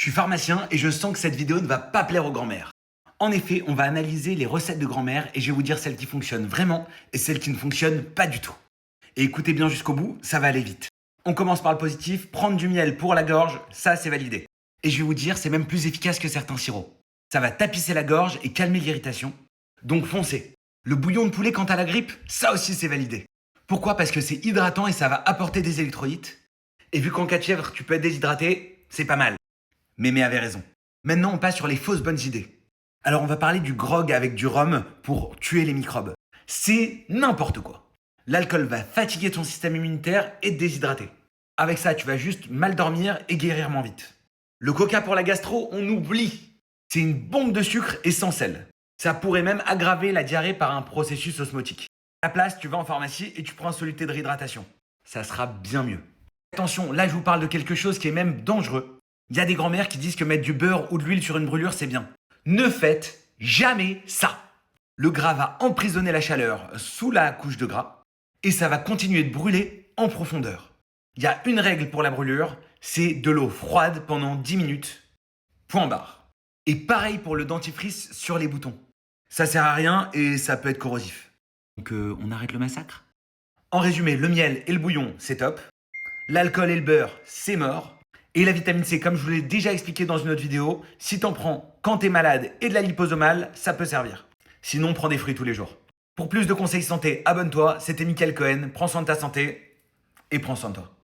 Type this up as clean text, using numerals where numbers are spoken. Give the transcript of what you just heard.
Je suis pharmacien et je sens que cette vidéo ne va pas plaire aux grands-mères. En effet, on va analyser les recettes de grand-mère et je vais vous dire celles qui fonctionnent vraiment et celles qui ne fonctionnent pas du tout. Et écoutez bien jusqu'au bout, ça va aller vite. On commence par le positif, prendre du miel pour la gorge, ça c'est validé. Et je vais vous dire, c'est même plus efficace que certains sirops. Ça va tapisser la gorge et calmer l'irritation. Donc foncez. Le bouillon de poulet quant à la grippe, ça aussi c'est validé. Pourquoi? Parce que c'est hydratant et ça va apporter des électrolytes. Et vu qu'en cas de fièvre, tu peux être déshydraté, c'est pas mal. Mémé avait raison. Maintenant, on passe sur les fausses bonnes idées. Alors, on va parler du grog avec du rhum pour tuer les microbes. C'est n'importe quoi. L'alcool va fatiguer ton système immunitaire et te déshydrater. Avec ça, tu vas juste mal dormir et guérir moins vite. Le coca pour la gastro, on oublie. C'est une bombe de sucre et sans sel. Ça pourrait même aggraver la diarrhée par un processus osmotique. À la place, tu vas en pharmacie et tu prends un soluté de réhydratation. Ça sera bien mieux. Attention, là je vous parle de quelque chose qui est même dangereux. Il y a des grands-mères qui disent que mettre du beurre ou de l'huile sur une brûlure, c'est bien. Ne faites jamais ça. Le gras va emprisonner la chaleur sous la couche de gras et ça va continuer de brûler en profondeur. Il y a une règle pour la brûlure, c'est de l'eau froide pendant 10 minutes. Point barre. Et pareil pour le dentifrice sur les boutons. Ça sert à rien et ça peut être corrosif. Donc on arrête le massacre? En résumé, le miel et le bouillon, c'est top. L'alcool et le beurre, c'est mort. Et la vitamine C, comme je vous l'ai déjà expliqué dans une autre vidéo, si t'en prends quand t'es malade et de la liposomale, ça peut servir. Sinon, prends des fruits tous les jours. Pour plus de conseils santé, abonne-toi. C'était Mickaël Cohen. Prends soin de ta santé et prends soin de toi.